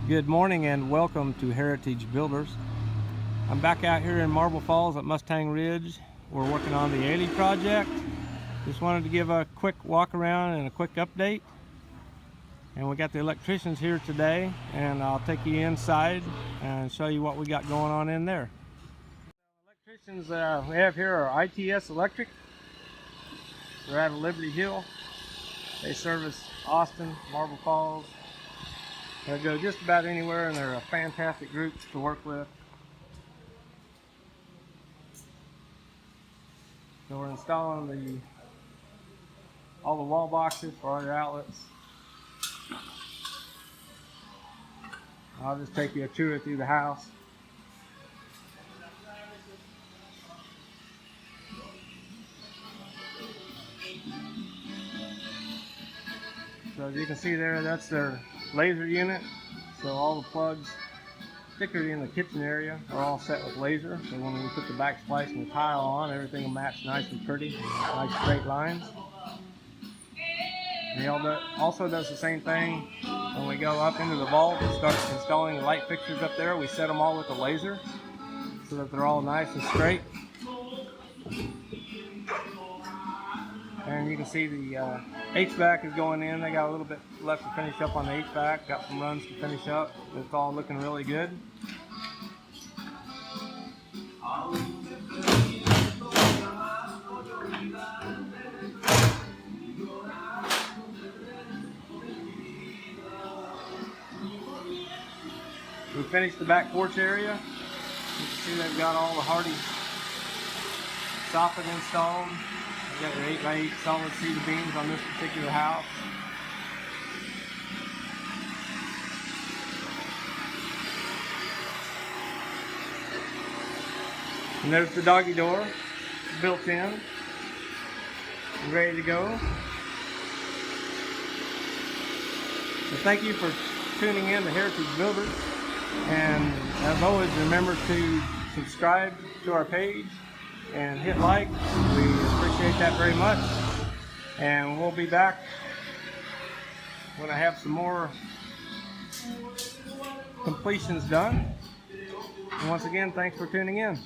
Good morning and welcome to Heritage Builders. I'm back out here in Marble Falls at Mustang Ridge. We're working on the Ailey project. Just wanted to give a quick walk around and a quick update. And we got the electricians here today, and I'll take you inside and show you what we got going on in there. The electricians we have here are ITS Electric. They're out of Liberty Hill. They service Austin, Marble Falls. They go just about anywhere, and they're a fantastic group to work with. So we're installing all the wall boxes for all your outlets. I'll just take you a tour through the house. So as you can see there, that's their laser unit. So all the plugs, particularly in the kitchen area, are all set with laser. So when we put the backsplash and the tile on, everything will match nice and pretty, nice straight lines. And he also does the same thing when we go up into the vault and start installing the light fixtures up there. We set them all with the laser so that they're all nice and straight. And you can see the HVAC is going in. They got a little bit left to finish up on the HVAC. Got some runs to finish up. It's all looking really good. We finished the back porch area. You can see they've got all the Hardy soffit installed. They've got their 8x8 solid cedar beams on this particular house. And there's the doggy door, built in, ready to go. So thank you for tuning in to Heritage Builders. And as always, remember to subscribe to our page and hit like. We appreciate that very much. And we'll be back when I have some more completions done. And once again, thanks for tuning in.